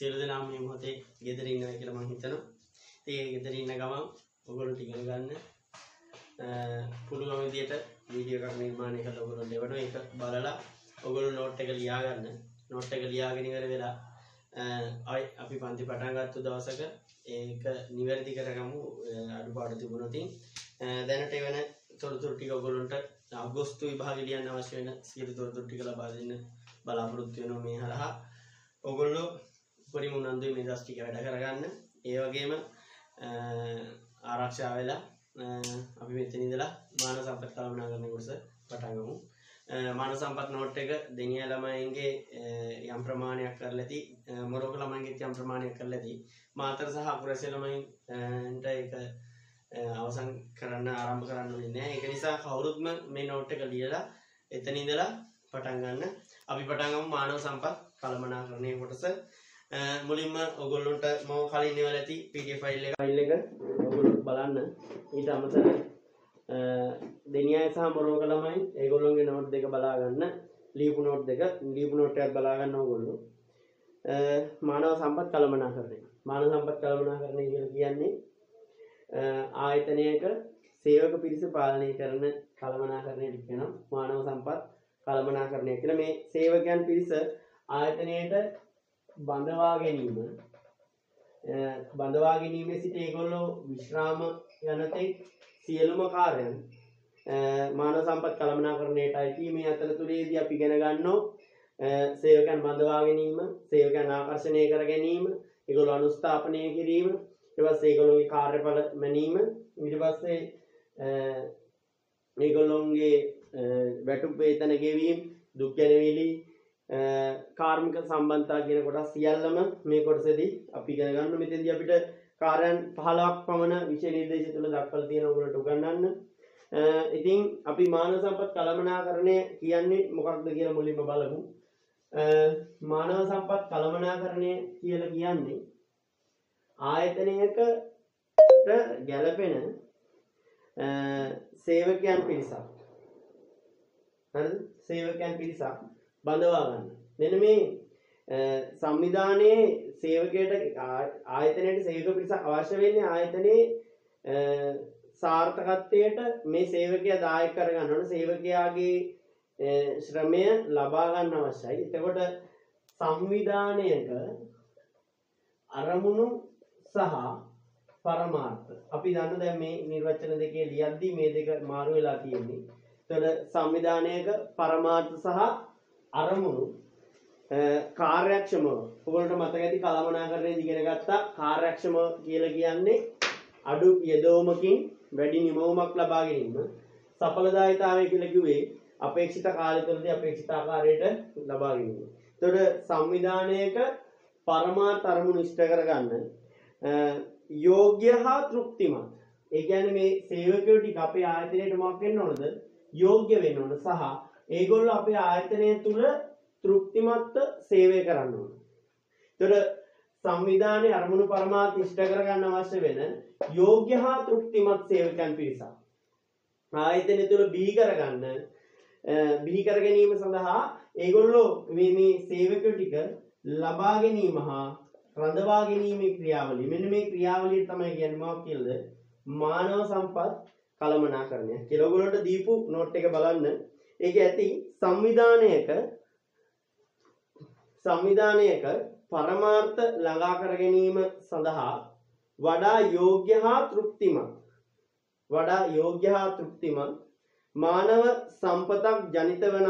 සියලු දෙනාම මේ මොහොතේ ගෙදර ඉන්නවා කියලා මම හිතනවා. ඉතින් ඒ ගෙදර ඉන්න ගමන් ඔයගොල්ලෝ ඉගෙන ගන්න පුළුවන් විදියට වීඩියෝ එකක් නිර්මාණය කරලා ඔයගොල්ලෝ දෙවන එක බලලා ඔයගොල්ලෝ නෝට් එක ලියා ගන්න. නෝට් එක ලියාගෙන ඉවර වෙලා අපි පන්ති පටන් ගත්ත දවසක ඒක නිවැරදි කරගමු අඩුපාඩු තිබුණොත්. දැනට එවන තොරතුරු ටික ඔයගොල්ලන්ට අගෝස්තු විභාගෙ ලියන්න අවශ්‍ය වෙන සියලු තොරතුරු ටික ලබා දෙන්න බලාපොරොත්තු වෙනවා මේ හරහා. ඔයගොල්ලෝ උපරිම උනන්දුවෙන් මේ දවස් ටික වැඩ කරගන්න. ඒ වගේම ආරක්ෂා වෙලා අපි මෙතන ඉඳලා මානව සම්පත් කළමනාකරණය කොටස පටන් ගමු. මානව සම්පත් නෝට් එක දෙනියා ළමයින්ගේ යම් ප්‍රමාණයක් කරලා ඇති, මොරෝක ළමයින්ගේ යම් ප්‍රමාණයක් කරලා ඇති. මාතර සහ අකුරැසි ළමයින්ට ඒක අවසන් කරන්න ආරම්භ කරන්න ඕනේ නැහැ. ඒක නිසා කවුරුත්ම මේ නෝට් එක ලියලා එතන ඉඳලා පටන් ගන්න. අපි පටන් ගමු මානව සම්පත් කළමනාකරණය කොටස. මුලින්ම ඔයගොල්ලන්ට මම කලින් ඉවල ඇති PDF ෆයිල් එක ඔයගොල්ලෝ බලන්න. ඊට අමතරව දෙනියයි සහ මොරෝක ළමයි ඒගොල්ලොන්ගේ නෝට් දෙක බලා ගන්න. ලියපු නෝට් දෙක ලියපු නෝට් එකක් බලා ගන්න ඕගොල්ලෝ. මානව සම්පත් කළමනාකරණය. මානව සම්පත් කළමනාකරණය කියලා කියන්නේ ආයතනයක සේවක පිරිස පාලනය කරන කළමනාකරණයට කියනවා මානව සම්පත් කළමනාකරණය කියලා. මේ සේවකයන් පිරිස ආයතනයට බඳවා ගැනීමේ සිට ඒගොල්ලෝ විශ්‍රාම යනතෙක් සියලුම කාර්යයන් මානව සම්පත් කළමනාකරණයට අයිති. මේ අතරතුරේදී අපි ඉගෙන ගන්නවා සේවකයන් බඳවා ගැනීම, සේවකයන් ආකර්ෂණය කර ගැනීම, ඒගොල්ලෝ අනුස්ථාපනය කිරීම, ඊට පස්සේ ඒගොල්ලෝගේ කාර්යඵල මැනීම, ඊට පස්සේ ඒගොල්ලෝගේ වැටුප් වේතන ගෙවීම, දුක් ගැනවිලි, කාර්මික සම්බන්ධතා කියන කොටස් සියල්ලම මේ කොටසේදී අපි ඉගෙන ගන්න. මෙතෙන්දී අපිට කාර්යයන් 15ක් පමණ විෂය නිර්දේශය තුළ දක්වලා තියෙන උගලට උගන්වන්න. ඉතින් අපි මානව සම්පත් කළමනාකරණය කියන්නේ මොකක්ද කියලා මුලින්ම බලමු. මානව සම්පත් කළමනාකරණය කියලා කියන්නේ ආයතනයකට ගැළපෙන සේවකයන් පිරිසක්. හරිද? සේවකයන් පිරිසක් බඳවා ගන්න. මෙන්න මේ සංවිධානයේ සේවකයට ආයතනයේ සේවක පිරිසක් අවශ්‍ය වෙන්නේ ආයතනයේ සාර්ථකත්වයට මේ සේවකයා දායක කර ගන්න ඕන. සේවකයාගේ ශ්‍රමය ලබා ගන්න අවශ්‍යයි. එතකොට සංවිධානයක අරමුණු සහ පරමාර්ථ අපි දන්න දැන් මේ නිර්වචන දෙකේ ලියද්දී මේ දෙක මාරු වෙලා තියෙන්නේ. එතකොට සංවිධානයක පරමාර්ථ සහ අරමුණු කාර්යක්ෂමව ඔයගොල්ලන්ට මතක ඇති කළමනාකරණයේදී ඉගෙන ගත්තා. කාර්යක්ෂම කියලා කියන්නේ අඩු යෙදවීමකින් වැඩි නිමවුමක් ලබා ගැනීම. සඵලදායීතාවය කියලා කිව්වේ අපේක්ෂිත කාලය තුළදී අපේක්ෂිත ආකාරයට ලබා ගැනීම. එතකොට සංවිධානයක පරමාර්ථ අරමුණු ඉෂ්ට කරගන්න යෝග්‍ය හා තෘප්තිමත්. ඒ කියන්නේ මේ සේවකයෝ ටික අපේ ආයතනයට මොකක් වෙන්න ඕනද? යෝග්‍ය වෙන්න ඕන සහ ඒගොල්ලෝ අපේ ආයතනය තුල තෘප්තිමත්ව සේවය කරන්න ඕන. ඒතර සංවිධානයේ අරමුණු පරමාර්ථ ඉෂ්ට කරගන්න අවශ්‍ය වෙන යෝග්‍ය හා තෘප්තිමත් සේවකයන් පිරිසක් ආයතනය තුල බිහි කරගන්න බිහි කර ගැනීම සඳහා ඒගොල්ලෝ මේ සේවකයෝ ටික ලබා ගැනීම හා රඳවා ගැනීමේ ක්‍රියාවලිය. මෙන්න මේ ක්‍රියාවලිය තමයි කියන්නේ මොකක්ද කියලාද? මානව සම්පත් කළමනාකරණය කියලා. ඔයගොල්ලන්ට දීපු නෝට් එක බලන්න. ඒක ඇති සංවිධානයක පරමාර්ථ ළඟා කර ගැනීම සඳහා වඩා යෝග්‍ය හා තෘප්තිමත් මානව සම්පතක් ජනිත වන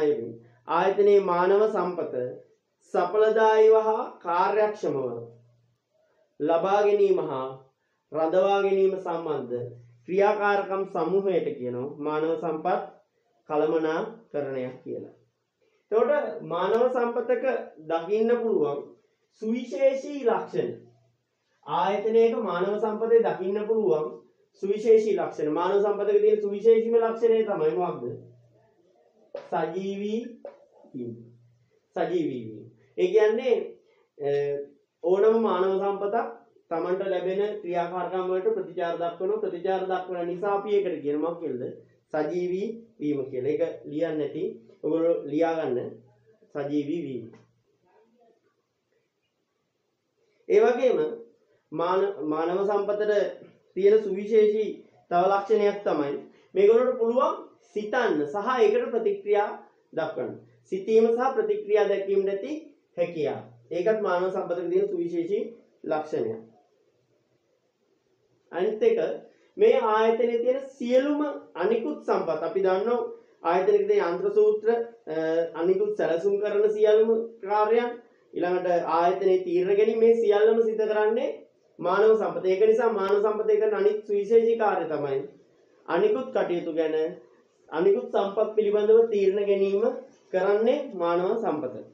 අයුරින් ආයතනයේ මානව සම්පත සඵලදායීව හා කාර්යක්ෂමව ලබා ගැනීම හා රඳවා ගැනීම සම්බන්ධ ක්‍රියාකාරකම් සමූහයට කියනවා මානව සම්පත් කළමනාකරණයක් කියලා. එතකොට මානව සම්පතක දකින්න පුළුවන් සුවිශේෂී ලක්ෂණ. ආයතනයක මානව සම්පතේ දකින්න පුළුවන් සුවිශේෂී ලක්ෂණ. මානව සම්පතක තියෙන සුවිශේෂීම ලක්ෂණය තමයි මොකක්ද? සජීවී වීම. ඒ කියන්නේ ඕනම මානව සම්පතක් තමන්ට ලැබෙන ක්‍රියාකාරකම් වලට ප්‍රතිචාර දක්වන නිසා අපි ඒකට කියනවා කියලාද? සජීවී වීම කියලා. ඒක ලියන්න නැති ඔයගොල්ලෝ ලියා ගන්න. සජීවී වීම. ඒ වගේම මානව සම්පතට තියෙන සුවිශේෂී තව ලක්ෂණයක් තමයි මේගොල්ලන්ට පුළුවන් සිතන්න සහ ඒකට ප්‍රතික්‍රියා දක්වන්න. සිතීම සහ ප්‍රතික්‍රියා දැක්වීමට ඇති හැකියාව. ඒකත් මානව සම්පතක තියෙන සුවිශේෂී ලක්ෂණයක්. අනිත් එක මේ ආයතනයේ තියෙන සියලුම අනිකුත් සම්පත් අපි දන්නවා ආයතනයේ තියෙන යන්ත්‍ර සූත්‍ර අනිකුත් සැලසුම් කරන සියලුම කාර්යයන් ඊළඟට ආයතනයේ තීරණ ගැනීම මේ සියල්ලම සිද්ධ කරන්නේ මානව සම්පත. ඒක නිසා මානව සම්පතේ කරන අනිත් සුවිශේෂී කාර්ය තමයි අනිකුත් කටයුතු ගැන අනිකුත් සම්පත් පිළිබඳව තීරණ ගැනීම කරන්නේ මානව සම්පත.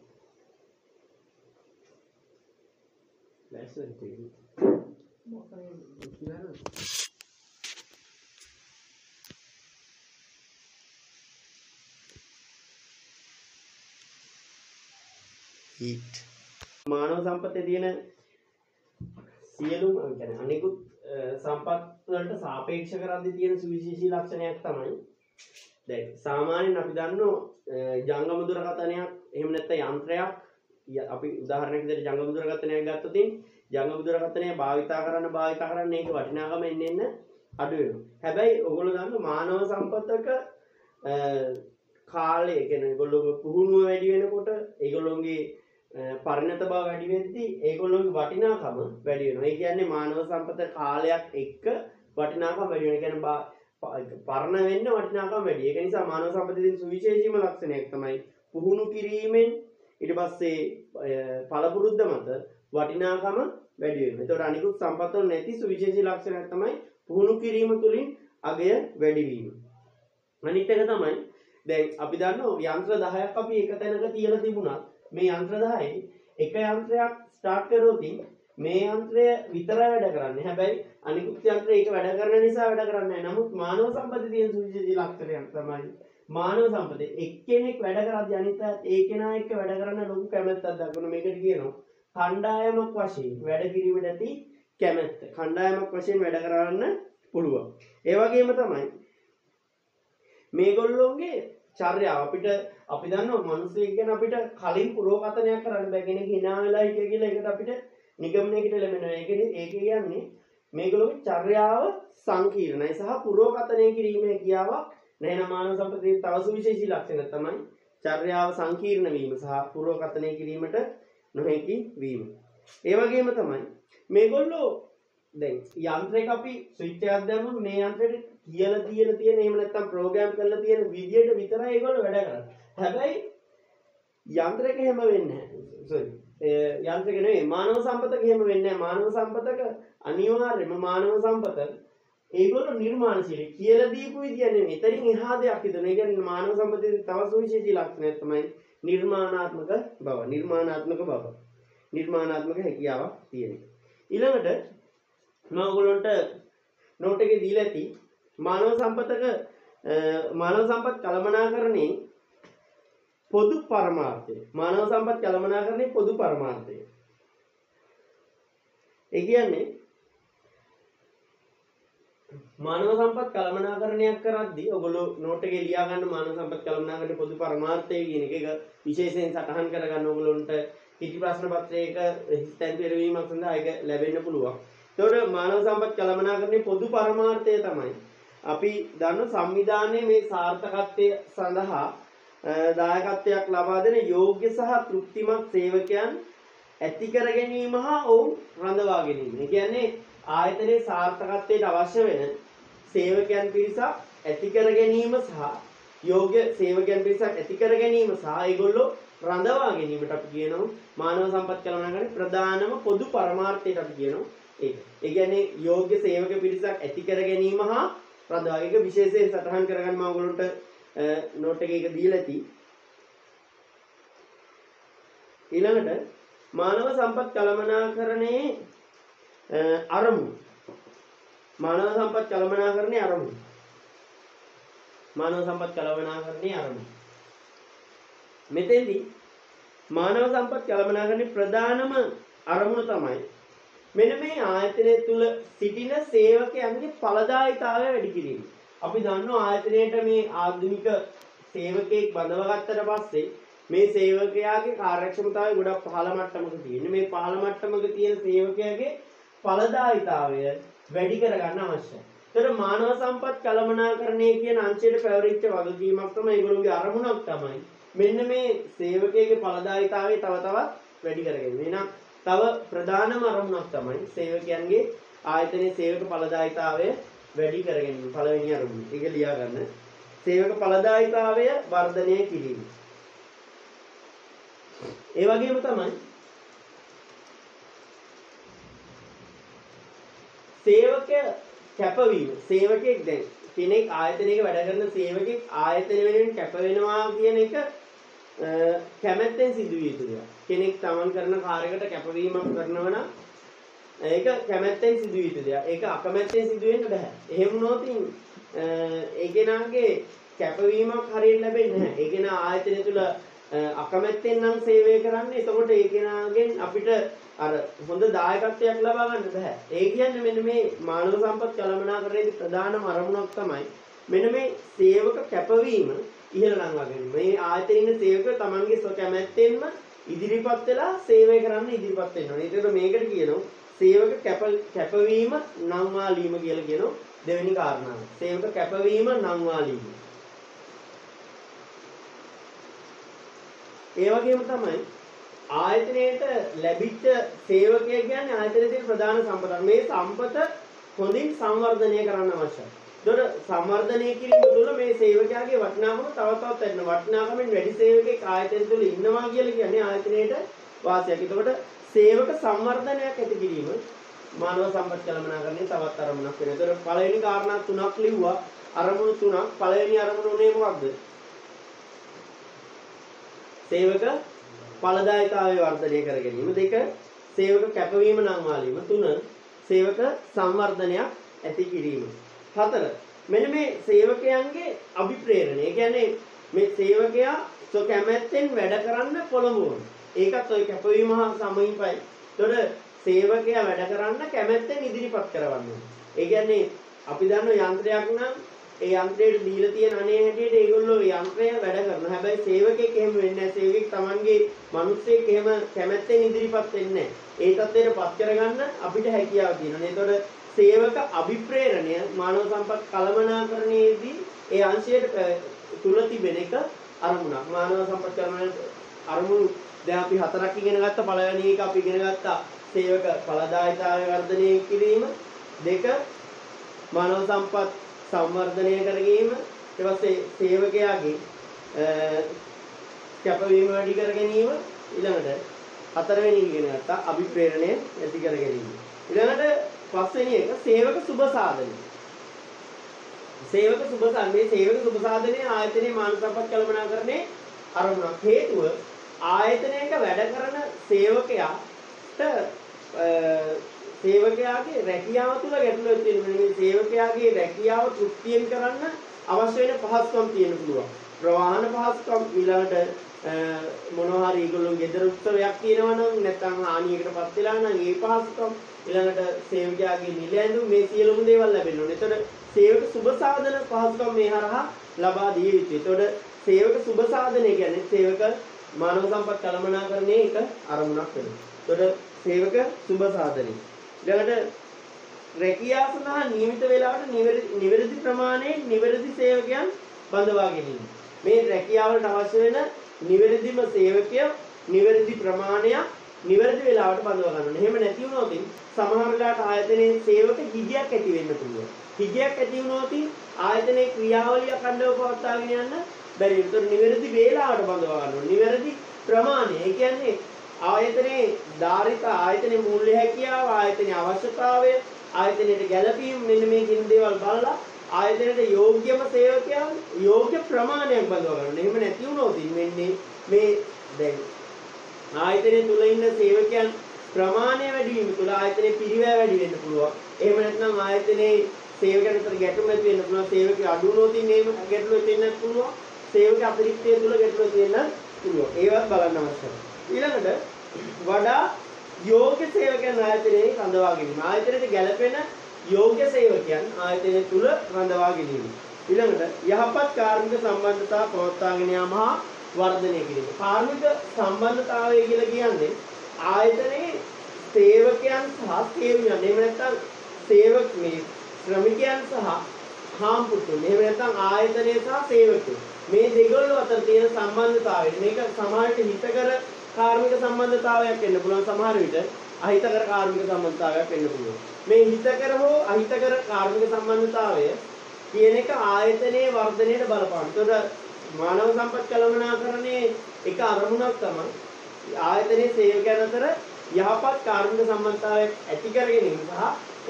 මානව සම්පතේ තියෙන සියලුම අනිකුත් සම්පත් වලට සාපේක්ෂ කරද්දී තියෙන සුවිශේෂී ලක්ෂණයක් තමයි දැන් සාමාන්‍යයෙන් අපි දන්නවා ජංගම දුරකථනයක් එහෙම නැත්නම් යන්ත්‍රයක් අපි උදාහරණයක් විදිහට ජංගම දුරකථනයක් ගත්තොත් ජංගම දුරකථනය භාවිතා කරන්න ඒක වටිනාකම එන්න අඩු වෙනවා. හැබැයි ඔයගොල්ලෝ දන්න මානව සම්පතක කාලය කියන්නේ ඒගොල්ලෝගේ පුහුණුව වැඩි වෙනකොට ඒගොල්ලෝගේ පරිණත බව වැඩි වෙද්දී ඒගොල්ලෝගේ වටිනාකම වැඩි වෙනවා. ඒ කියන්නේ මානව සම්පත කාලයක් එක්ක වටිනාකම වැඩි වෙනවා. ඒ කියන්නේ පරණ වෙන්න වටිනාකම වැඩි. ඒක නිසා මානව සම්පතයේ සුවිශේෂීම ලක්ෂණයක් තමයි පුහුණු කිරීමෙන් ඊට පස්සේ පළපුරුද්ද මත වටිනාකම වැඩි වෙනවා. ඒතකොට අනිකුත් සම්පත් වල නැති සුවිශේෂී ලක්ෂණයක් තමයි පුහුණු කිරීම තුළින් අගය වැඩි වීම. අනිත් එක තමයි දැන් අපි දන්නවා යන්ත්‍ර 10ක් අපි එක තැනක තියලා තිබුණා. මේ යන්ත්‍ර 10යි එක යන්ත්‍රයක් ස්ටාර්ට් කරොත් මේ යන්ත්‍රය විතරයි වැඩ කරන්නේ. හැබැයි අනිකුත් යන්ත්‍ර ඒක වැඩ කරන නිසා වැඩ කරන්නේ නැහැ. නමුත් මානව සම්පතේ තියෙන සුවිශේෂී ලක්ෂණයක් තමයි මානව සම්පතේ එක්කෙනෙක් වැඩ කරද්දී අනිත් ඒ කෙනා එක්ක වැඩ කරන්න ලොකු කැමැත්තක් දක්වන මේකට කියනවා කණ්ඩායමක් වශයෙන් වැඩ කිරීමට ඇති කැමැත්ත. කණ්ඩායමක් වශයෙන් වැඩ කරන්න පුළුවන්. ඒ වගේම තමයි මේගොල්ලෝගේ චර්යාව අපිට අපි දන්නවා මිනිස්සෙක් ගැන අපිට කලින් පුරෝකථනයක් කරන්න බෑ. කෙනෙක් hina වෙලා හිටිය කියලා ඒකට අපිට නිගමනයකට ලැබෙනවා. ඒක කියන්නේ මේගොල්ලෝගේ චර්යාව සංකීර්ණයි සහ පුරෝකථනය කිරීමේ හැකියාවක් නැහැ. මානව සම්පතේ තව සුවිශේෂී ලක්ෂණ තමයි චර්යාව සංකීර්ණ වීම සහ පුරෝකථනය කිරීමට නොහැකි වීම. ඒ වගේම තමයි මේගොල්ලෝ දැන් යන්ත්‍රයක අපි ස්විච් එකක් දැම්මම මේ යන්ත්‍රෙට කියලා තියෙන එහෙම නැත්නම් ප්‍රෝග්‍රෑම් කරලා තියෙන විදියට විතරයි ඒගොල්ලෝ වැඩ කරන්නේ. හැබැයි යන්ත්‍රයක එහෙම වෙන්නේ නැහැ. යන්ත්‍රයක නෙවෙයි මානව සම්පතක එහෙම වෙන්නේ නැහැ. මානව සම්පතක අනිවාර්යයෙන්ම මානව සම්පත ඒගොල්ලෝ නිර්මාණශීලී කියලා දීපු විදිය නෙවෙයි. එතනින් එහා දෙයක් හිතන. ඒ කියන්නේ මානව සම්පතේ තව සුවිශේෂී ලක්ෂණයක් තමයි නිර්මාණාත්මක බව. නිර්මාණාත්මක හැකියාවක් තියෙන එක. ඊළඟට මම ඔයගොල්ලන්ට නෝට් එකේ දීලා ඇති මානව සම්පත් කළමනාකරණේ පොදු පරමාර්ථය. මානව සම්පත් කළමනාකරණේ පොදු පරමාර්ථය. ඒ කියන්නේ මානව සම්පත් කළමනාකරණයක් කරද්දී ඔයගොල්ලෝ නෝට් එකේ ලියා ගන්න මානව සම්පත් කළමනාකරණේ පොදු පරමාර්ථය කියන එක විශේෂයෙන් සටහන් කරගන්න ඔයගොල්ලන්ට පිටි ප්‍රශ්න පත්‍රයක හිතෙන් පෙරවීමක් සඳහා ඒක ලැබෙන්න පුළුවන්. ඒතකොට මානව සම්පත් කළමනාකරණේ පොදු පරමාර්ථය තමයි අපි දන්න සංවිධානයේ මේ සාර්ථකත්වය සඳහා දායකත්වයක් ලබා දෙන යෝග්‍ය සහ තෘප්තිමත් සේවකයන් ඇති කර ගැනීම හා ඔවුන් රඳවා ගැනීම. ඒ කියන්නේ ආයතනයේ සාර්ථකත්වයට අවශ්‍ය වෙන සේවකයන් පිරිසක් ඇති කර ගැනීම සහ යෝග්‍ය සේවකයන් පිරිසක් ඇති කර ගැනීම සහ ඒගොල්ලෝ රඳවා ගැනීමට අපි කියනවා මානව සම්පත් කළමනාකරණේ ප්‍රධානම පොදු පරමාර්ථයට අපි කියනවා ඒක. ඒ කියන්නේ යෝග්‍ය සේවක පිරිසක් ඇති කර ගැනීම හා රඳවා ඒක විශේෂයෙන් සටහන් කරගන්න මම ඔයගොල්ලන්ට නෝට් එකක දීලා ඇති. ඊළඟට මානව සම්පත් කළමනාකරණයේ අරමුණු. මානව සම්පත් කළමනාකරණයේ අරමුණු. මානව සම්පත් කළමනාකරණයේ අරමුණු. මෙතෙන්දී මානව සම්පත් කළමනාකරණයේ ප්‍රධානම අරමුණ තමයි මෙන්න මේ ආයතනය තුල සිටින සේවකයන්ගේ ඵලදායීතාවය වැඩි කිරීම. අපි දන්නවා ආයතනයේට මේ ආධුනික සේවකයෙක් බඳව ගත්තට පස්සේ මේ සේවකයාගේ කාර්යක්ෂමතාවය ගොඩක් පහළ මට්ටමක තියෙන්නේ. මේ පහළ මට්ටමක තියෙන සේවකයාගේ ඵලදායීතාවය වැඩි කරගන්න අවශ්‍යයි. ඒතර මානව සම්පත් කළමනාකරණය කියන අංශයට පැවරිච්ච වගකීමක් තමයි ඒගොල්ලෝගේ අරමුණක් තමයි. මෙන්න මේ සේවකයාගේ ඵලදායීතාවය තව තවත් වැඩි කරගන්න. එහෙනම් තව ප්‍රධානම අරමුණක් තමයි සේවකයන්ගේ ආයතනයේ සේවක ඵලදායීතාවය වැඩි කර ගැනීම. පළවෙනි අරමුණ. ඒක ලියා ගන්න. සේවක ඵලදායීතාවය වර්ධනය කිරීම. ඒ වගේම තමයි සේවක කැපවීම. සේවකෙක් දැන් කෙනෙක් ආයතනයක වැඩ කරන සේවකෙක් ආයතන වෙනුවෙන් කැප වෙනවා කියන එක කැමැත්තෙන් සිදුවිය යුතු දෙයක්. කෙනෙක් තමන් කරන කාර්යයකට කැපවීමක් කරනවා නම් ඒක කැමැත්තෙන් සිදුවිය යුතු දෙයක්. ඒක අකමැත්තෙන් සිදු වෙන්න බෑ. එහෙම වුණොත් ඒ කෙනාගේ කැපවීමක් හරියට ලැබෙන්නේ නැහැ. ඒ කෙනා ආයතනය තුළ අකමැත්තෙන් නම් සේවය කරන්නේ. එතකොට ඒ කෙනාගෙන් අපිට අර හොඳ දායකත්වයක් ලබා ගන්න බෑ. ඒ කියන්නේ මෙන්න මේ මානව සම්පත් කළමනාකරණයේ ප්‍රධානම අරමුණක් තමයි මෙන්න මේ සේවක කැපවීම ඉහළ නංවා ගැනීම. මේ ආයතනයේ ඉන්න සේවකයෝ Tamanගේ කැමැත්තෙන්ම ඉදිරිපත් වෙලා සේවය කරන්න ඉදිරිපත් වෙන්න ඕනේ. ඒකට මේකට කියනවා සේවක කැපවීම නංවාලීම කියලා කියනවා දෙවෙනි කාරණාව. සේවක කැපවීම නංවාලීම. ඒ වගේම තමයි ආයතනයේට ලැබිච්ච සේවකයෙක් කියන්නේ ආයතනයේ තියෙන ප්‍රධාන සම්පත. මේ සම්පත හොඳින් සංවර්ධනය කරන්න අවශ්‍යයි. ඒතකොට සංවර්ධනය කිරීම තුළ මේ සේවකයාගේ වටිනාකම තව තවත් වැඩිනවා. වටිනාකමෙන් වැඩි සේවකයෙක් ආයතනය තුළ ඉන්නවා කියලා කියන්නේ ආයතනයේට වාසියක්. ඒතකොට සේවක සංවර්ධනයක් ඇති කිරීම මානව සම්පත් කළමනාකරණයේ තවත් අරමුණක් වෙනවා. ඒතකොට පළවෙනි කාරණා තුනක් ලිව්වා. අරමුණු තුනක්. පළවෙනි අරමුණ උනේ මොකක්ද? සේවක ඵලදායීතාවය වර්ධනය කර ගැනීම. 2 සේවක කැපවීම නංවාලීම. 3 සේවක සංවර්ධනයක් ඇති කිරීම. 4 මෙන්න මේ සේවකයන්ගේ අභිප්‍රේරණය. ඒ කියන්නේ මේ සේවකයා කැමැත්තෙන් වැඩ කරන්න පොළඹවන. ඒකත් ඔය කැපවීම හා සමීපයි. ඒතකොට සේවකයා වැඩ කරන්න කැමැත්තෙන් ඉදිරිපත් කරවන්න. ඒ කියන්නේ අපි දන්න යන්ත්‍රයක් නම් ඒ යන්ත්‍රයට දීලා තියෙන අනේ හැටියට ඒගොල්ලෝ යන්ත්‍රය වැඩ කරනවා. හැබැයි සේවකෙක් එහෙම වෙන්නේ නැහැ. සේවකෙක් Tamanගේ මිනිස්සෙක් එහෙම කැමැත්තෙන් ඉදිරිපත් වෙන්නේ නැහැ. ඒ තත්ත්වයට පත් කරගන්න අපිට හැකියාව තියෙනවා. ඒතකොට සේවක අභිප්‍රේරණය මානව සම්පත් කළමනාකරණයේදී ඒ අංශයට තුල තිබෙන එක අරමුණක්. මානව සම්පත් කළමනාකරණයේ අරමුණු දැන් අපි 4ක් ඉගෙන ගත්ත. පළවෙනි එක අපි ඉගෙන ගත්තා සේවක ඵලදායීතාවය වර්ධනය කිරීම. 2 මානව සම්පත් සංවර්ධනය කර ගැනීම. ඊට පස්සේ සේවකයාගේ කැපවීම වැඩි කර ගැනීම. ඊළඟට 4 වෙනි ඉගෙන ගත්තා අභිප්‍රේරණය ඇති කර ගැනීම. ඊළඟට 5 වෙනි එක සේවක සුබ සාධනය. සේවක සුබ සාධනයේ සේවක සුබ සාධනයේ ආයතනයේ මානව සම්පත් කළමනාකරණයේ අරමුණක්. හේතුව ආයතනයක වැඩ කරන සේවකයාට සේවකයාගේ රැකියාව තුළ ගැටලුවක් තියෙනවා. මේ සේවකයාගේ රැකියාව තෘප්තියෙන් කරන්න අවශ්‍ය වෙන පහසුකම් තියෙන්න පුළුවන්. ප්‍රවාහන පහසුකම් ඊළඟට මොනවා හරි ඒගොල්ලෝ ගෙදර උත්සවයක් තියෙනවා නම් නැත්නම් හානියකටපත් වෙලා නම් ඒ පහසුකම් ඊළඟට සේවකයාගේ නිල ඇඳුම් මේ සියලුම දේවල් ලැබෙන්න ඕනේ. ඒතකොට සේවක සුබ සාධන පහසුකම් මේ හරහා ලබා දිය යුතුයි. ඒතකොට සේවක සුබ සාධනය කියන්නේ සේවක මානව සම්පත් කළමනාකරණයේ එක අරමුණක් වෙනවා. ඒතකොට සේවක සුබ සාධනය ඊළඟට රැකියාව සඳහා නියමිත වේලාවට නිවැරදි ප්‍රමාණයෙන් නිවැරදි සේවකයන් බඳවා ගැනීම. මේ රැකියාවලට අවශ්‍ය වෙන නිවැරදිම සේවකය නිවැරදි ප්‍රමාණයක් නිවැරදි වේලාවට බඳවා ගන්න ඕනේ. එහෙම නැති වුණොත් සමහර වෙලාවට ආයතනයේ සේවක හිගයක් ඇති වෙන්න පුළුවන්. හිගයක් ඇති වුණොත් ආයතනයේ ක්‍රියාවලිය අඛණ්ඩව පවත්වාගෙන යන්න බැරි වෙනවා. ඒතර නිවැරදි වේලාවට බඳවා ගන්න ඕනේ. නිවැරදි ප්‍රමාණය. ඒ කියන්නේ ආයතනයේ ධාරිත ආයතනයේ මූල්‍ය හැකියාව ආයතනයේ අවශ්‍යතාවය ආයතනයේ ගැළපීම මෙන්න මේ කින් දේවල් බලලා ආයතනයේ යෝග්‍යම සේවකයන් යෝග්‍ය ප්‍රමාණයක් බඳවා ගන්න. එහෙම නැති වුණොත් වෙන්නේ මේ දැන් ආයතනයේ තුල ඉන්න සේවකයන් ප්‍රමාණය වැඩි වීම තුල ආයතනයේ පිරිවැය වැඩි වෙන්න පුළුවන්. එහෙම නැත්නම් ආයතනයේ සේවකයන් අතර ගැටුම් ඇති වෙන්න පුළුවන්. සේවකයෝ අඩු වුණොත් මේම ගැටලුව තියෙන්නත් පුළුවන්. සේවක අතිරික්තය තුල ගැටලුව තියෙන්නත් පුළුවන්. ඒවත් බලන්න අවශ්‍යයි. ඊළඟට වඩා යෝග්‍ය සේවකයන් ආයතනයේ රඳවා ගැනීම. ආයතනයේ ගැළපෙන යෝග්‍ය සේවකයන් ආයතනය තුල රඳවා ගැනීම. ඊළඟට යහපත් කාර්මික සම්බන්ධතා පවත්වාගෙන යාම හා වර්ධනය කිරීම. කාර්මික සම්බන්ධතාවය කියලා කියන්නේ ආයතනයේ සේවකයන් සහ සේවකයන්. එහෙම නැත්නම් සේවක මේ ශ්‍රමිකයන් සහ හාම්පුතුන්. එහෙම නැත්නම් ආයතනයේ සහ සේවකයෝ. මේ දෙගොල්ලෝ අතර තියෙන සම්බන්ධතාවය. මේක සමාජයට හිතකර කාර්මික සම්බන්ධතාවයක් වෙන්න පුළුවන්, සමහර විට අහිතකර කාර්මික සම්බන්ධතාවයක් වෙන්න පුළුවන්. මේ හිතකර හෝ අහිතකර කාර්මික සම්බන්ධතාවය කියන එක ආයතනයේ වර්ධනයට බලපාන. ඒතකොට මානව සම්පත් කළමනාකරණයේ එක අරමුණක් තමයි ආයතනයේ සේවකයන් අතර යහපත් කාර්මික සම්බන්ධතාවයක් ඇති කර ගැනීම සහ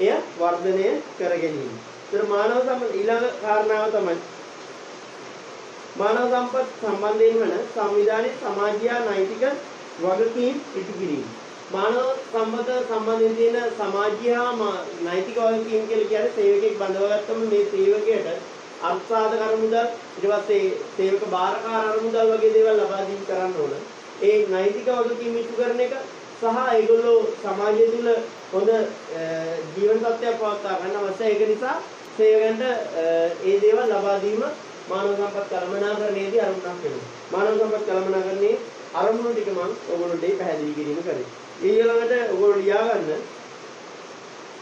එය වර්ධනය කර ගැනීම. ඒතර මානව සම්පත් ඊළඟ කාරණාව තමයි මානව සම්පත් සම්බන්ධයෙන් වන සංවිධානයේ සමාජීය නෛතික වගකීම් ඉටු කිරීම. මානව සම්පත සම්බන්ධයෙන් තියෙන සමාජීය නෛතික වගකීම් කියලා කියන්නේ සේවකයෙක් බඳවගත්තම මේ සේවකයට අර්ථසාධක අරමුදල් ඊට පස්සේ සේවක බාරකාර අරමුදල් වගේ දේවල් ලබා දීම කරන්න ඕන. ඒ නෛතික වගකීම් ඉටු කරන එක සහ ඒගොල්ලෝ සමාජය තුළ හොඳ ජීවන තත්ත්වයක් පවත්වා ගන්න අවශ්‍යයි. ඒක නිසා සේවකයන්ට ඒ දේවල් ලබා දීම මානව සම්පත් කළමනාකරණයේදී අරමුණක් වෙනවා. මානව සම්පත් කළමනාකරණයේ අරමුණු ටික මම ඔයගොල්ලන්ට පැහැදිලි කිරීම කරේ. ඊළඟට ඔයගොල්ලෝ ලියා ගන්න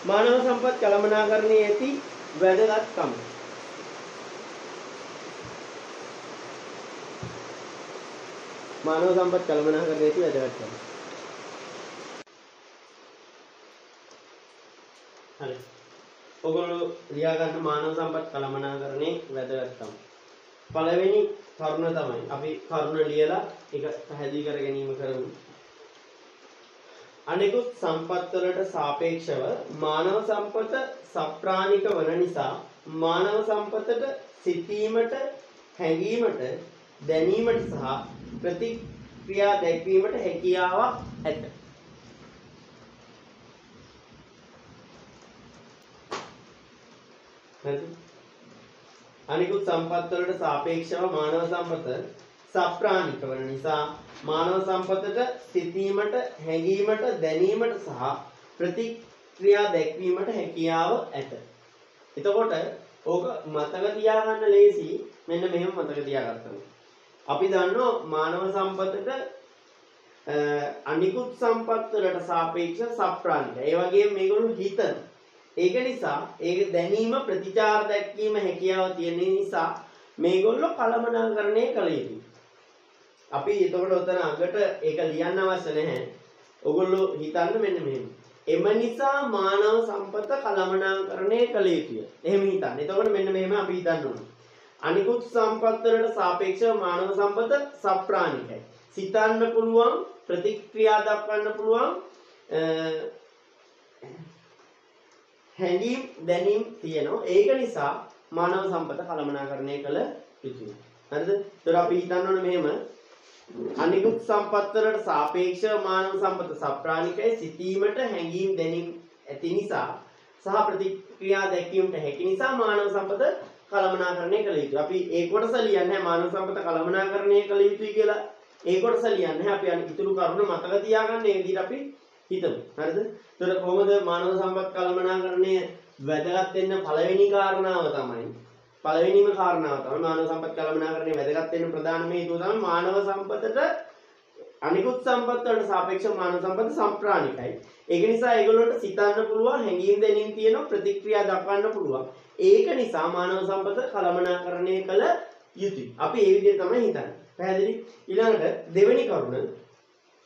මානව සම්පත් කළමනාකරණයේ ඇති වැදගත්කම. මානව සම්පත් කළමනාකරණයේ ඇති වැදගත්කම. හරි. ඔයගොල්ලෝ ලියා ගන්න මානව සම්පත් කළමනාකරණයේ වැදගත්කම. පළවෙනි කරුණ තමයි අපි කරුණ ලියලා ඒක පැහැදිලි කර ගැනීම කරමු. අනෙකුත් සම්පත් වලට සාපේක්ෂව මානව සම්පත සප්‍රාණික වන නිසා මානව සම්පතට සිතීමට, හැඟීමට, දැනීමට සහ ප්‍රතික්‍රියා දැක්වීමට හැකියාවක් ඇත. අනිකුත් සම්පත් වලට සාපේක්ෂව මානව සම්පත සප්‍රාණික වන නිසා මානව සම්පතට සිතීමට, හැඟීමට, දැනීමට සහ ප්‍රතික්‍රියා දැක්වීමට හැකියාව ඇත. එතකොට ඕක මතක තියාගන්න ලේසි. මෙන්න මෙහෙම මතක තියාගන්න. අපි දන්නවා මානව සම්පතට අනිකුත් සම්පත් වලට සාපේක්ෂව සප්‍රාණික. ඒ වගේම මේගොල්ලෝ හිතන. ඒක නිසා ඒක දැනීම, ප්‍රතිචාර දැක්වීම හැකියාව තියෙන නිසා මේගොල්ලෝ කළමනාකරණය කළ යුතුයි. අපි එතකොට උතන අගට ඒක ලියන්න අවශ්‍ය නැහැ. ඔයගොල්ලෝ හිතන්න මෙන්න මෙහෙම. එම නිසා මානව සම්පත කළමනාකරණය කළ යුතුය. එහෙම හිතන්න. එතකොට මෙන්න මෙහෙම අපි හිතන්න ඕනේ. අනිකුත් සම්පත් වලට සාපේක්ෂව මානව සම්පත සප්‍රාණිකයි. සිතන්න පුළුවන්, ප්‍රතික්‍රියා දක්වන්න පුළුවන්, හැඟීම් දැනීම් තියෙනවා. ඒක නිසා මානව සම්පත කළමනාකරණය කළ යුතුයි. හරිද? ඒතර අපි හිතන්න ඕනේ මෙහෙම. අනිකුත් සම්පත් වලට සාපේක්ෂව මානව සම්පත සප්‍රාණිකයි. සිතීමට, හැඟීම් දැනීම් ඇති නිසා සහ ප්‍රතික්‍රියා දැක්වීමට හැකි නිසා මානව සම්පත කළමනාකරණය කළ යුතුයි. අපි ඒ කොටස ලියන්නේ මානව සම්පත කළමනාකරණය කළ යුතුයි කියලා. ඒ කොටස ලියන්නේ අපි ඉතුරු කරුණු මතක තියාගන්න ඒ විදිහට අපි හිතමු. හරිද? එතකොට කොහොමද මානව සම්පත් කළමනාකරණය වැදගත් වෙන්න පළවෙනි කාරණාව තමයි මානව සම්පත් කළමනාකරණය වැදගත් වෙන්න ප්‍රධානම හේතුව තමයි මානව සම්පතට අනිකුත් සම්පත් වලට සාපේක්ෂව මානව සම්පත සම්ප්‍රාණිකයි. ඒක නිසා ඒගොල්ලන්ට සිතන්න පුළුවන්, හැඟීම් දැනීම් තියෙනවා, ප්‍රතික්‍රියා දක්වන්න පුළුවන්. ඒක නිසා මානව සම්පත කළමනාකරණය කළ යුතුයි. අපි ඒ විදිහට තමයි හිතන්නේ. පැහැදිලි? ඊළඟට දෙවෙනි කරුණ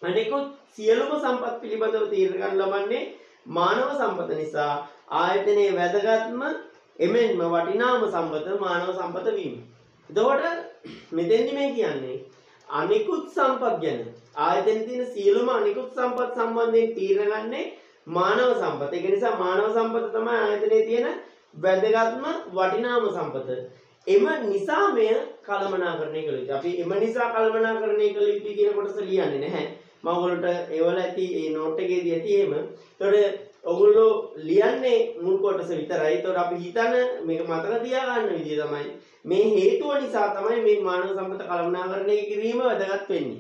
අනිකුත් සියලුම සම්පත් පිළිබඳව තීරණ ගන්න ලබන්නේ මානව සම්පත නිසා ආයතනයේ වැදගත්ම එමෙන්ම වටිනාම සම්පත මානව සම්පත වීම. එතකොට මෙතෙන්දි මේ කියන්නේ අනිකුත් සම්පත් ගැන ආයතනයේ තියෙන සියලුම අනිකුත් සම්පත් සම්බන්ධයෙන් තීරණ ගන්නේ මානව සම්පත. ඒක නිසා මානව සම්පත තමයි ආයතනයේ තියෙන වැදගත්ම වටිනාම සම්පත. එම නිසා මෙය කළමනාකරණය කළ යුතුයි. අපි එම නිසා කළමනාකරණය කළ යුතුයි කියන කොටස ලියන්නේ නැහැ. මම ඔයගොල්ලන්ට ඒවල ඇති ඒ නෝට් එකේදී ඇති එහෙම. ඒතකොට ඔයගොල්ලෝ ලියන්නේ මුල් කොටස විතරයි. ඒතකොට අපි හිතන මේක මතක තියාගන්න විදිය තමයි මේ හේතුව නිසා තමයි මේ මානව සම්පත කළමනාකරණය කිරීම වැදගත් වෙන්නේ.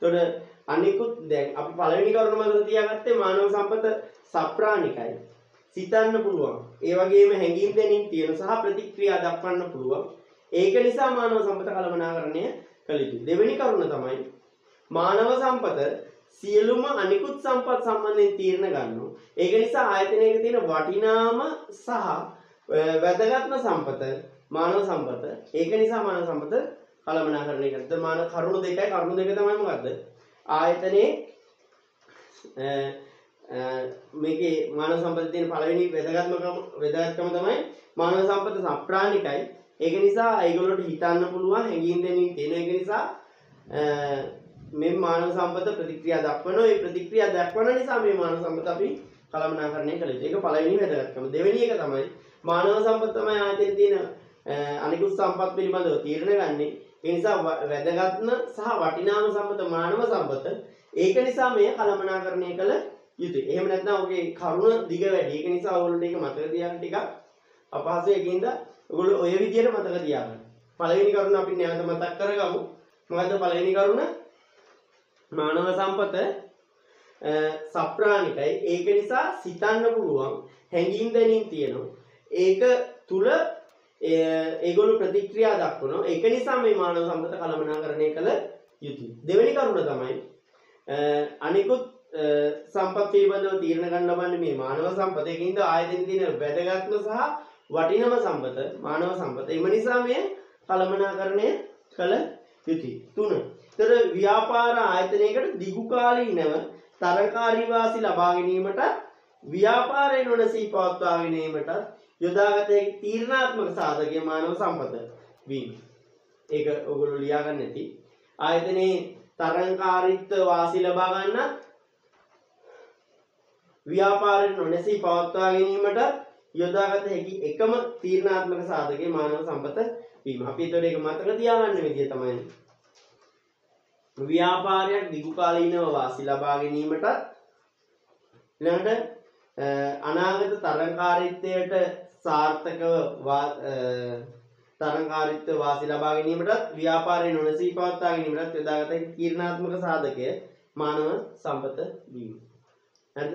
ඒතකොට අනිකුත් දැන් අපි පළවෙනි කරුණ මතක තියාගත්තේ මානව සම්පත සප්‍රාණිකයි. සිතන්න පුළුවන්. ඒ වගේම හැඟීම් දැනීම් තියෙන සහ ප්‍රතික්‍රියා දක්වන්න පුළුවන්. ඒක නිසා මානව සම්පත කළමනාකරණය කළ යුතුයි. දෙවෙනි කරුණ තමයි මානව සම්පත සියලුම අනිකුත් සම්පත් සම්බන්ධයෙන් තීරණ ගන්නවා. ඒක නිසා ආයතනයක තියෙන වටිනාම සහ වැදගත්ම සම්පත මානව සම්පත. ඒක නිසා මානව සම්පත කළමනාකරණය කරද්දී මානව කරුණු දෙකයි. කරුණු දෙක තමයි මොකද්ද? ආයතනයේ මේකේ මානව සම්පතේ තියෙන පළවෙනි වැදගත්කම තමයි මානව සම්පත සප්‍රාණිකයි. ඒක නිසා ඒගොල්ලන්ට හිතන්න පුළුවන් හැඟීම් දැනීම් තියෙන. ඒක නිසා මේ මානව සම්පත ප්‍රතික්‍රියා දක්වනවා. ඒ ප්‍රතික්‍රියා දක්වන නිසා මේ මානව සම්පත අපි කළමනාකරණය කළ යුතුයි. ඒක පළවෙනි වැදගත්කම. දෙවෙනි එක තමයි මානව සම්පත තමයි ආයතනයේ තියෙන අනිකුත් සම්පත් පිළිබඳව තීරණ ගන්නෙ. ඒ නිසා වැදගත්ම සහ වටිනාම සම්පත මානව සම්පත. ඒක නිසා මේ කළමනාකරණය කළ යුතුයි. එහෙම නැත්නම් ඔගේ කරුණ දිග වැඩි. ඒක නිසා ඔයගොල්ලෝ මේක මතක තියාගන්න ටිකක් අපහසුයි. ඒකින්ද ඔයගොල්ලෝ ඔය විදිහට මතක තියාගන්න. පළවෙනි කරුණ අපි නැවත මතක් කරගමු. මොකද්ද පළවෙනි කරුණ? මානව සම්පත සප්‍රාණිකයි. ඒක නිසා සිතන්න පුළුවන් හැඟීම් දැනීම් තියෙනවා. ඒක තුල ඒගොල්ලෝ ප්‍රතික්‍රියා දක්වනවා. ඒක නිසා මේ මානව සම්පත කළමනාකරණය කළ යුතුයි. දෙවෙනි කරුණ තමයි අනිකුත් සම්පත් පිළිබඳව තීරණ ගන්න ලබන්නේ මේ මානව සම්පත. ඒකින්ද ආයතනයේ තියෙන වැදගත්ම සහ වටිනම සම්පත මානව සම්පත. ඒ නිසා මේ කළමනාකරණය කළ යුතුයි. 3. තර ව්‍යාපාර ආයතනයකට දිගුකාලීනව තරකාරී වාසි ලබා ගැනීමට ව්‍යාපාරය නොනැසී පවත්වා ගැනීමට යොදාගත හැකි තීරණාත්මක සාධකය මානව සම්පත වීම. ඒක ඔයගොල්ලෝ ලියා ගන්න ඇති. ආයතනයේ තරංකාරීත්ව වාසි ලබා ගන්න ව්‍යාපාරය නොනැසී පවත්වා ගැනීමට යොදාගත හැකි එකම තීරණාත්මක සාධකය මානව සම්පත වීම. අපි ඒතකොට ඒක මතක තියාගන්න විදිය තමයි ව්‍යාපාරයක් දිගු කාලීනව වාසි ලබා ගැනීමට ඊළඟට අනාගත තරංකාරීත්වයට සාර්ථකව තරංකාරීත්ව වාසි ලබා ගැනීමට ව්‍යාපාරය නොනැසී පවත්වා ගැනීමට යොදාගත හැකි තීරණාත්මක සාධකය මානව සම්පත වීම. හරිද?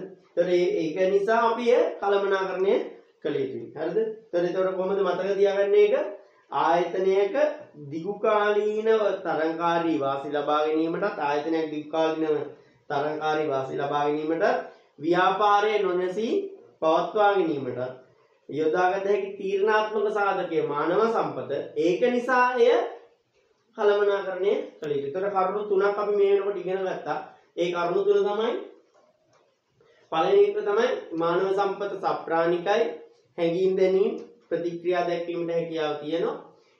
ඒක නිසා අපි කළමනාකරණය කළ යුතුයි. හරිද? එතකොට කොහොමද මතක තියාගන්නේ ඒක? ආයතනයක දිගුකාලීනව තරංකාරී වාසි ලබා ගැනීමටත් ආයතනයක් දිගුකාලීනව තරංකාරී වාසි ලබා ගැනීමට ව්‍යාපාරය නොනැසී පවත්වා ගැනීමට යොදාගත හැකි තීරණාත්මක සාධකය මානව සම්පත. ඒක නිසා එය කළමනාකරණය කළ යුතුයි. ඒතර කරුණු තුනක් අපි මේ වෙනකොට ඉගෙන ගත්තා. ඒ කරුණු තුන තමයි පළවෙනි එක තමයි මානව සම්පත සප්‍රාණිකයි. හැඟීම් දැනීම් ප්‍රතික්‍රියා දැක්වීමට හැකියාව තියෙනවා.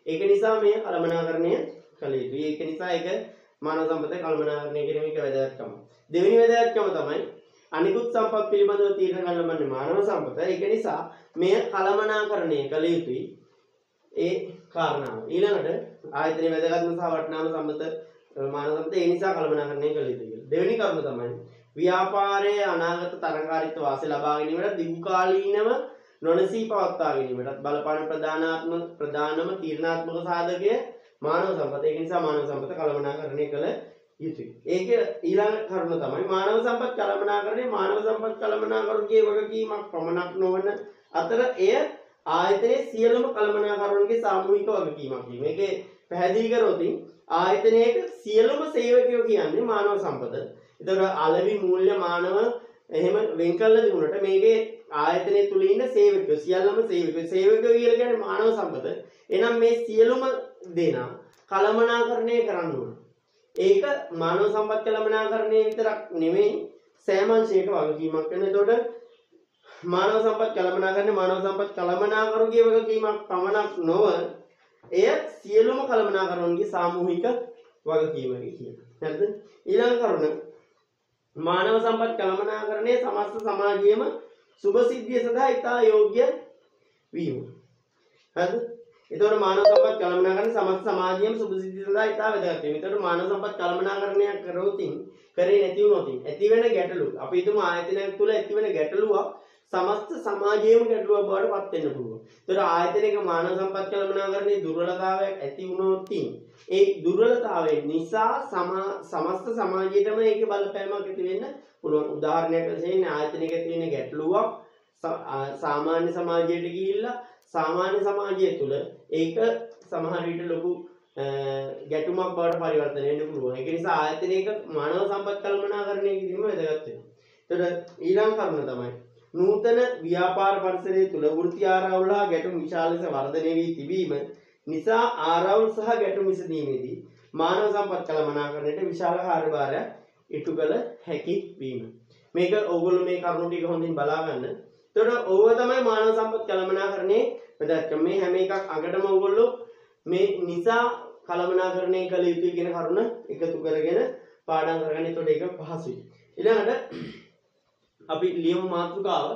ඒක නිසා මේ කළමනාකරණය කළ යුතුයි. ඒක නිසා ඒක මානව සම්පත කළමනාකරණය කිරීම එක වැදගත්කම. දෙවෙනි වැදගත්කම තමයි අනිකුත් සම්පත් පිළිබඳව තීරණ ගන්න ලබන්නේ මානව සම්පත. ඒක නිසා මේ කළමනාකරණය කළ යුතුයි. ඒ කාරණාව. ඊළඟට ආයතනයේ වැදගත්ම සහ වටිනාම සම්පත මානව සම්පත. ඒ නිසා කළමනාකරණය කළ යුතුයි කියලා. දෙවෙනි කරුණ තමයි ව්‍යාපාරයේ අනාගත තරංකාරීත්ව වාසි ලබා ගැනීමට දිගුකාලීනව නොනැසී පවත්වා ගැනීමට බලපාන ප්‍රධානම තීරණාත්මක සාධකය මානව සම්පත. ඒක නිසා මානව සම්පත කළමනාකරණය කළ යුතුයි. ඒක ඊළඟ කරුණ තමයි මානව සම්පත් කළමනාකරණය. මානව සම්පත් කළමනාකරුගේ වගකීමක් පමණක් නොවන අතර එය ආයතනයේ සියලුම කළමනාකරුන්ගේ සාමූහික වගකීමක්. මේකේ පැහැදිලි කරොත් ආයතනයක සියලුම සේවකයෝ කියන්නේ මානව සම්පත. ඒතර අලෙවි මූල්‍ය මානව එහෙම වෙන් කළ දුන්නට මේකේ ආයතනය තුල ඉන්න සේවකයෝ සියල්ලම සේවකයෝ කියලා කියන්නේ මානව සම්පත. එහෙනම් මේ සියලුම දෙනා කළමනාකරණය කරන්න ඕන. ඒක මානව සම්පත් කළමනාකරණය විතරක් නෙමෙයි සෑම අංශයක වගකීමක් වෙන. එතකොට මානව සම්පත් කළමනාකරුගේ වගකීමක් පමණක් නොව එය සියලුම කළමනාකරුන්ගේ සාමූහික වගකීමක් කියනවා. හරිද? ඊළඟ කරුණ මානව සම්පත් කළමනාකරණය සමස්ත සමාජයේම සුභ සිද්ධිය සඳහා ඉතා යෝග්‍ය වීම. හරිද? එතකොට මානව සම්පත් කළමනාකරණය සමස්ත සමාජයේම සුභ සිද්ධිය සඳහා ඉතා වැදගත් වෙනවා. එතකොට මානව සම්පත් කළමනාකරණය කරේ නැති වුණොත් ඇතිවෙන ගැටලු අපි හිතමු ආයතනයක් තුළ ඇතිවෙන ගැටලුවක් සමස්ත සමාජයේම ගැටලුවක් බවට පත් වෙන්න පුළුවන්. එතකොට ආයතනයක මානව සම්පත් කළමනාකරණයේ දුර්වලතාවයක් ඇති වුණොත් ඒ දුර්වලතාවය නිසා සමස්ත සමාජයේම ඒකේ බලපෑමක් ඇති වෙන්න පුළුවන්. උදාහරණයක් වශයෙන් ආයතනයක තියෙන ගැටලුවක් සාමාන්‍ය සමාජයට ගිහිල්ලා සාමාන්‍ය සමාජය තුළ ඒක සමහර විට ලොකු ගැටුමක් බවට පරිවර්තනය වෙන්න පුළුවන්. ඒක නිසා ආයතනයක මානව සම්පත් කළමනාකරණය කිරීම වැදගත් වෙනවා. එතකොට ඊළඟ කරුණ තමයි නූතන ව්‍යාපාර පරිසරය තුළ වෘත්ති ආරවුල් හා ගැටුම් විශාල ලෙස වර්ධනය වී තිබීම නිසා ආරවුල් සහ ගැටුම් විසඳීමේදී මානව සම්පත් කළමනාකරණයට විශාල කාර්යභාරයක් ඉටු කළ හැකි වීම. මේක ඕගොල්ලෝ මේ කරුණු ටික හොඳින් බලා ගන්න. එතකොට ඕව තමයි මානව සම්පත් කළමනාකරණයේ වැදගත්කම. මේ හැම එකක් අගටම ඕගොල්ලෝ මේ නිසා කළමනාකරණය කළ යුතුයි කියන කරුණ එකතු කරගෙන පාඩම් කරගන්න. එතකොට ඒක පහසුයි. ඊළඟට අපි ලියමු මාතෘකාව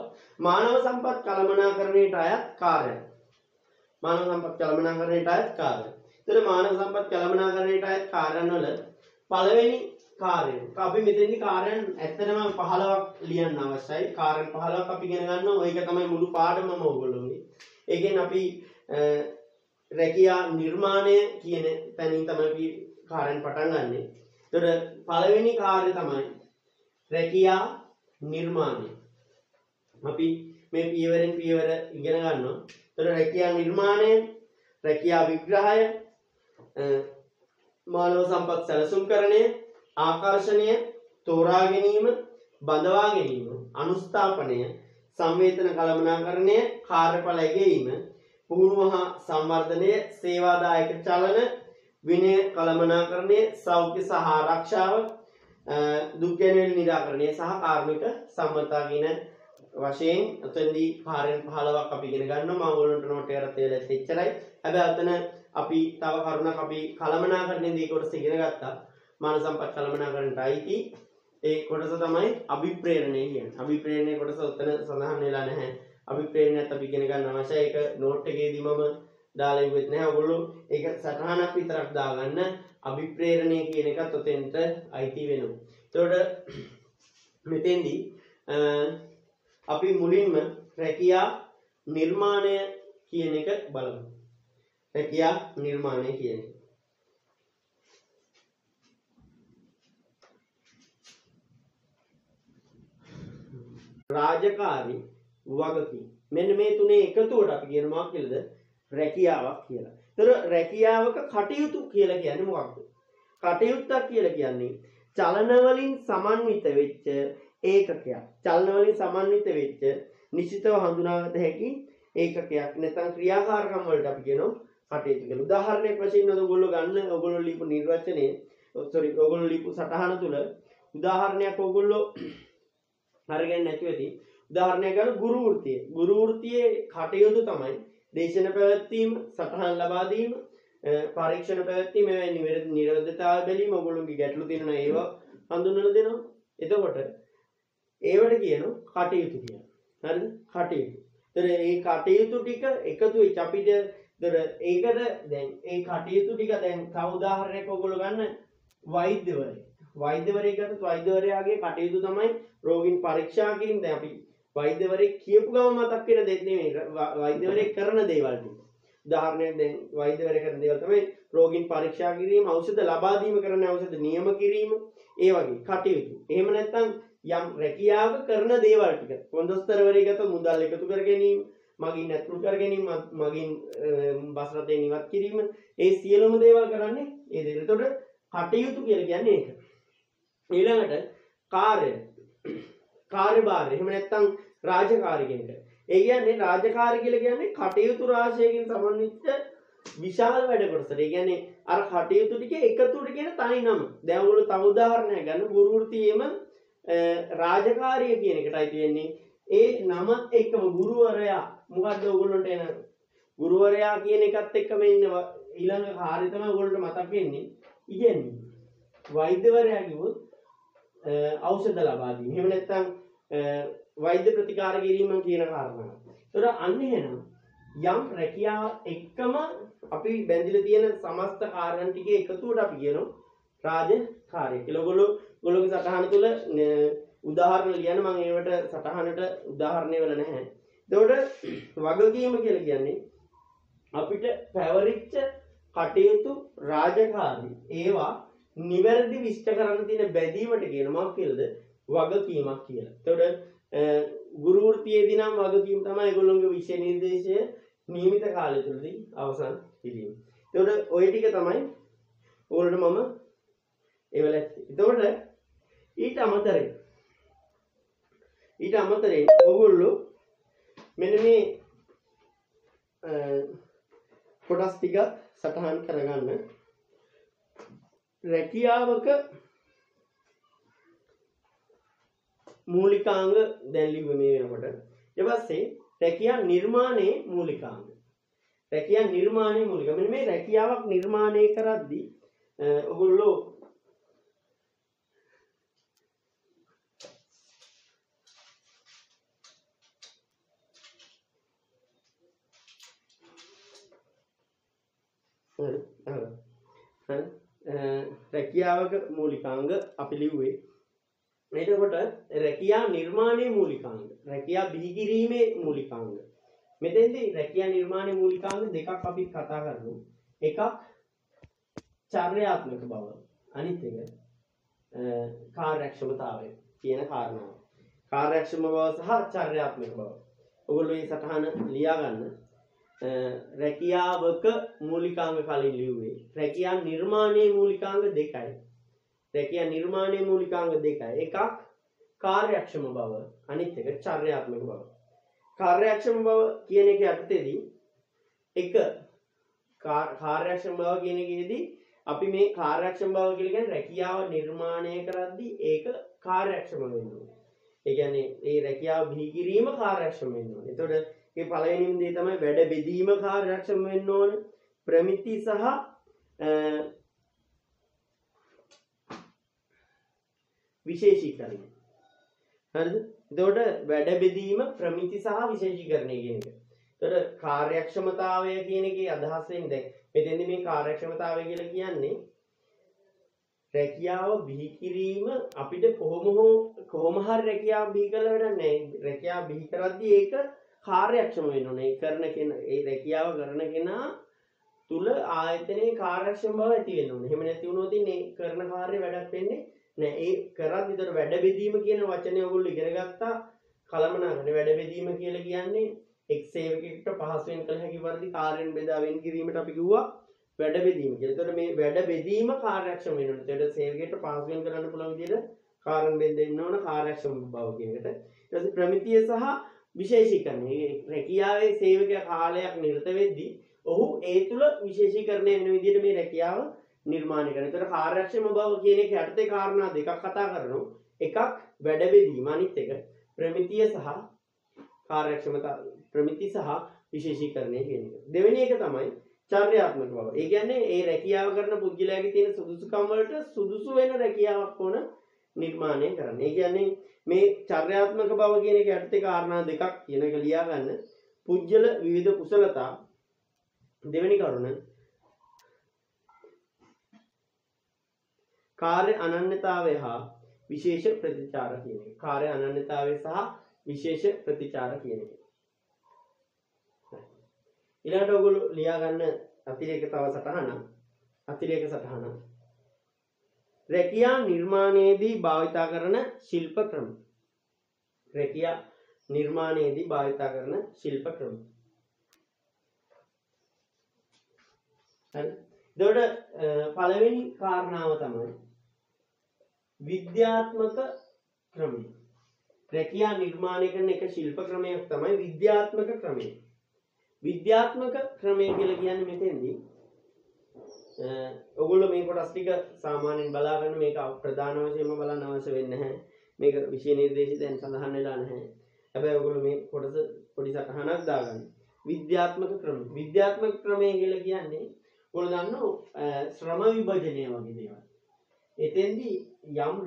මානව සම්පත් කළමනාකරණයට අයත් කාර්යය. මානව සම්පත් කළමනාකරණයට අයත් කාර්යය. එතකොට මානව සම්පත් කළමනාකරණයට අයත් කාර්යයන් වල පළවෙනි කාර්යය. අපි මෙතෙන්දි කාර්යයන් ඇත්තටම 15ක් ලියන්න අවශ්‍යයි. කාර්යයන් 15ක් අපි ඉගෙන ගන්නවා. ඒක තමයි මුළු පාඩමම ඕගොල්ලෝගේ. ඒකෙන් අපි රැකියා නිර්මාණය කියන තැනින් තමයි අපි කාර්යයන් පටන් ගන්නෙ. එතකොට පළවෙනි කාර්යය තමයි රැකියා නිර්මාණය. අපි මේ පියවරෙන් පියවර ඉගෙන ගන්නවා. එතකොට රැකියා නිර්මාණය, රැකියා විග්‍රහය, මානව සම්පත් සැලසුම්කරණය, ආකර්ෂණය, තෝරා ගැනීම, බඳවා ගැනීම, අනුස්ථාපනය, සංවේදන කළමනාකරණය, කාර්යඵල ඇගයීම, පුහුණුව හා සංවර්ධනය, සේවාදායක චලන, විනය කළමනාකරණය, සෞඛ්‍ය සහ ආරක්ෂාව, දුක් ගැනීම නිරාකරණය සහ කාර්මික සම්මතා කියන වශයෙන් එතෙන්දී කාර්යයන් 15ක් අපි ඉගෙන ගන්නවා. මම ඔයගොල්ලන්ට නෝට් එකකට තියලා එච්චරයි. හැබැයි අතන අපි තව කරුණක් අපි කළමනාකරණයේදී කොටස ඉගෙන ගත්තා. මානව සම්පත් කළමනාකරණයට අයිති ඒ කොටස තමයි අභිප්‍රේරණය කියන්නේ. අභිප්‍රේරණයේ කොටස උතන සඳහන් වෙලා නැහැ. අභිප්‍රේරණයත් අපි ඉගෙන ගන්න අවශ්‍යයි. ඒක නෝට් එකේදී මම දාලා ඉවෙත් නැහැ. ඔයගොල්ලෝ ඒක සටහනක් විතරක් දාගන්න. අභිප්‍රේරණය කියන එකත් ඔතෙන්ට අයිති වෙනවා. එතකොට මෙතෙන්දී අපි මුලින්ම රැකියා නිර්මාණය කියන එක බලමු. රැකියා නිර්මාණය කියන එක. රාජකාරී වගකීම්. මෙන්න මේ තුනේ එකතුවට අපි කියන මොකක්ද කියලාද? රැකියාවක් කියලා. ඒතර රැකියාවක කටයුතු කියලා කියන්නේ මොකක්ද? කටයුත්තක් කියලා කියන්නේ චලන වලින් සමන්විත වෙච්ච ඒකකයක්. චලන වලින් සමන්විත වෙච්ච නිශ්චිතව හඳුනාගත හැකි ඒකකයක්. නැත්නම් ක්‍රියාකාරකම් වලට අපි කියනවා කටයුතු කියලා. උදාහරණයක් වශයෙන් ඔයගොල්ලෝ ගන්න ඔයගොල්ලෝ ලියපු නිර්වචනයේ ඔයගොල්ලෝ ලියපු සටහන තුල උදාහරණයක් ඔයගොල්ලෝ අරගෙන නැති වෙති. උදාහරණයක් ගන්න ගුරු වෘත්තිය. ගුරු වෘත්තියේ කටයුතු තමයි දේශන පැවැත්වීම, සටහන් ලබා දීම, පරීක්ෂණ පැවැත්වීම, එවැනි නිරවද්‍යතාවය බැලීම, ඔයගොල්ලෝගේ ගැටලු තියෙනවා ඒවා හඳුන්වලා දෙනවා. එතකොට ඒවට කියනවා කටයුතු කියලා. හරිද? කටයුතු. ඒතර මේ කටයුතු ටික එකතු වෙච්ච අපිට ඒකට දැන් ඒ කටයුතු ටික දැන් තව උදාහරණයක් ඔයගොල්ලෝ ගන්න වෛද්‍යවරයෙක්. වෛද්‍යවරයෙක් ගත්තොත් වෛද්‍යවරයාගේ කටයුතු තමයි රෝගීන් පරීක්ෂා කිරීම. දැන් අපි වෛද්‍යවරයෙක් කියපු ගම මතක් වෙන දෙයක් නෙමෙයි. වෛද්‍යවරයෙක් කරන දේවල් ටික. උදාහරණයක් දැන් වෛද්‍යවරයෙක් කරන දේවල් තමයි රෝගීන් පරීක්ෂා කිරීම, ඖෂධ ලබා දීම, කරන ඖෂධ නියම කිරීම, ඒ වගේ කටයුතු. එහෙම නැත්නම් යම් රැකියාව කරන දේවල් ටික. කොන්දොස්තරවරයෙක් ගත්තොත් මුදල් එකතු කර ගැනීම, මගින් ඇතුළු කර ගැනීම, මගින් බස් රථයෙන් ඉවත් කිරීම, ඒ සියලුම දේවල් කරන්නේ ඒ දේ. එතකොට කටයුතු කියලා කියන්නේ ඒක. ඊළඟට කාර්ය, කාර්යභාරය. එහෙම නැත්නම් රාජකාරී කියන එක. ඒ කියන්නේ රාජකාරී කියලා කියන්නේ කටයුතු රාශියකින් සමන්විත විශාල වැඩ කොටසට. ඒ කියන්නේ අර කටයුතු ටික එකතුවට කියන තනි නම. දැන් ඔයගොල්ලෝ තව උදාහරණයක් ගන්න. ගුරු වෘත්තියේම රාජකාරිය කියන එකටයි තියෙන්නේ. ඒ නම එක්කම ගුරුවරයා මොකද්ද ඔයගොල්ලන්ට එන ගුරුවරයා කියන එකත් එක්කම ඉන්න ඊළඟ කාර්යය තමයි ඔයගොල්ලන්ට මතක් වෙන්නේ ඉගෙනීම. වෛද්‍යවරයා කිව්වොත් ඖෂධ ලබා දීම. එහෙම නැත්නම් වෛද්‍ය ප්‍රතිකාර කිරීම කියන කාරණා. ඒතර අන්න එහෙනම් යම් රැකියාව එක්කම අපි බැඳිලා තියෙන සමස්ත කාරණා ටිකේ එකතුවට අපි කියනවා රාජකාරිය කියලා. ඔයගොල්ලෝගේ සටහන තුල උදාහරණ ලියන්න මම ඒවට සටහනට උදාහරණ වෙලා නැහැ. එතකොට වගකීම කියලා කියන්නේ අපිට පැවරිච්ච කටයුතු රාජකාරී. ඒවා නිවැරදි විශ්ල කරන්න තියෙන බැඳීමට කියන මොකක්ද කියලාද? වගකීමක් කියලා. එතකොට ගුරු වෘත්තියේදී නම් වගකීම තමයි ඒගොල්ලෝගේ විෂය නිර්දේශය නියමිත කාලය තුලදී අවසන් කිරීම. එතකොට ওই ටික තමයි ඕගොල්ලන්ට මම එවල ඇත්තේ. එතකොට ඊට අමතරයෙන් ඕගොල්ලෝ මෙන්න මේ කොටස් ටික සටහන් කරගන්න. රැකියාවක මූලිකාංග දැන් ලිව්වේ මේ වෙනකොට. ඊට පස්සේ රැකියා නිර්මාණයේ මූලිකාංග. රැකියා නිර්මාණයේ මූලික. මෙන්න මේ රැකියාවක් නිර්මාණය කරද්දී ඔයගොල්ලෝ රැකියාවක මූලිකාංග අපි ලිව්වේ. එතකොට රැකියා නිර්මාණයේ මූලිකාංග, රැකියා බිහි කිරීමේ මූලිකාංග. මෙතෙන්දී රැකියා නිර්මාණයේ මූලිකාංග දෙකක් අපි කතා කරමු. එකක් චර්යාත්මක බව, අනිත් එක කාර්යක්ෂමතාවය කියන කාරණාව. කාර්යක්ෂම බව සහ චර්යාත්මක බව. ඔයගොල්ලෝ මේ සටහන ලියා ගන්න. රැකියාවක මූලිකාංග කලින් ලිව්වේ. රැකියා නිර්මාණයේ මූලිකාංග දෙකයි. රැකියා නිර්මාණයේ මූලිකාංග දෙකයි. එකක් කාර්යක්ෂම බව, අනිත් එක චර්යාත්මක බව. කාර්යක්ෂම බව කියන එක යටතේදී එක කාර්යක්ෂම බව කියන එකේදී අපි මේ කාර්යක්ෂම බව කියලා කියන්නේ රැකියාව නිර්මාණය කරද්දී ඒක කාර්යක්ෂම වෙන්න ඕනේ. ඒ කියන්නේ ඒ රැකියාව බිහි කිරීම කාර්යක්ෂම වෙන්න ඕනේ. එතකොට මේ පළවෙනිම දේ තමයි වැඩ බෙදීම කාර්යක්ෂම වෙන්න ඕනේ. ප්‍රමිති සහ විශේෂීකරණය. හරිද? එතකොට වැඩ බෙදීම, ප්‍රමිති සහ විශේෂීකරණය කියන එක. එතකොට කාර්යක්ෂමතාවය කියන එකේ අදහස් වෙන්නේ දැන් මෙතෙන්දි මේ කාර්යක්ෂමතාවය කියලා කියන්නේ රැකියාව බිහි කිරීම අපිට කොහොම හරි රැකියාව බිහි කළ වැඩක් නැහැ. රැකියාව බිහි කරද්දී ඒක කාර්යක්ෂම වෙන්න ඕනේ. ඒ රැකියාව කරන කෙනා තුල ආයතනයේ කාර්යක්ෂම බව ඇති වෙන්න ඕනේ. එහෙම නැති වුණොත් මේ කරන කාර්ය වැඩක් වෙන්නේ නෑ. ඒ කරද්දී ඒතර වැඩ බෙදීම කියන වචනේ ඔයගොල්ලෝ ඉගෙන ගත්තා කලමනාකරන. වැඩ බෙදීම කියලා කියන්නේ එක් සේවකයෙකුට පහසුවෙන් කළ හැකි පරිදි කාර්යයන් බෙදා වෙන් කිරීමට අපි කිව්වා වැඩ බෙදීම කියලා. ඒතර මේ වැඩ බෙදීම කාර්යක්ෂම වෙන්න ඕනේ. ඒතර සේවකයෙකුට පහසුවෙන් කරන්න පුළුවන් විදිහට කාර්යයන් බෙදෙන්න ඕන කාර්යක්ෂම බව කියන එකට. ඊට පස්සේ ප්‍රමිතිය සහ විශේෂීකරණය. රැකියාවේ සේවකයා කාලයක් නිරත වෙද්දී ඔහු ඒ තුල විශේෂීකරණය වෙන විදිහට මේ රැකියාව නිර්මාණය කරනවා. ඒතර කාර්යක්ෂම බව කියන එක යටතේ කාරණා දෙකක් කතා කරනවා. එකක් වැඩ බෙදීම, අනිත් එක ප්‍රමිතිය සහ කාර්යක්ෂමතාව. ප්‍රමිති සහ විශේෂීකරණය කියන එක. දෙවෙනි එක තමයි චර්යාත්මක බව. ඒ කියන්නේ ඒ රැකියාව කරන පුද්ගලයාගේ තියෙන සුදුසුකම් වලට සුදුසු වෙන රැකියාවක් ඕන නිර්මාණය කරන්න. ඒ කියන්නේ මේ චර්යාත්මක බව කියන එක යටතේ කාරණා දෙකක් කියන එක ලියා ගන්න. පුජ්‍යල විවිධ කුසලතා. දෙවෙනි කරුණ කාර්ය අනන්‍යතාවය හා විශේෂ ප්‍රතිචාර කියන එක. කාර්ය අනන්‍යතාවය සහ විශේෂ ප්‍රතිචාර කියන එක. ඊළඟට ඔයගොල්ලෝ ලියා ගන්න අතිරේක තව සටහන. අතිරේක සටහන. රැකියා නිර්මාණයේදී භාවිතා කරන ශිල්ප ක්‍රම. රැකියා නිර්මාණයේදී භාවිතා කරන ශිල්ප ක්‍රම. හරි. එතකොට පළවෙනි කාරණාව තමයි විද්‍යාත්මක ක්‍රමය. රැකියා නිර්මාණය කරන එක ශිල්ප ක්‍රමයක් තමයි විද්‍යාත්මක ක්‍රමය. විද්‍යාත්මක ක්‍රමය කියලා කියන්නේ මෙතෙන්දී ඔයගොල්ලෝ මේ කොටස් ටික සාමාන්‍යයෙන් බලා ගන්න. මේක ප්‍රධාන වශයෙන්ම බලන්න අවශ්‍ය වෙන්නේ නැහැ. මේක විෂය නිර්දේශي දැන් සඳහන් වෙලා නැහැ. හැබැයි ඔයගොල්ලෝ මේ කොටස පොඩි සටහනක් දාගන්න. විද්‍යාත්මක ක්‍රමය. විද්‍යාත්මක ක්‍රමය කියලා කියන්නේ ඔයගොල්ලෝ දන්නෝ ශ්‍රම විභජනය වගේ දේවල්. එතෙන්දී යම්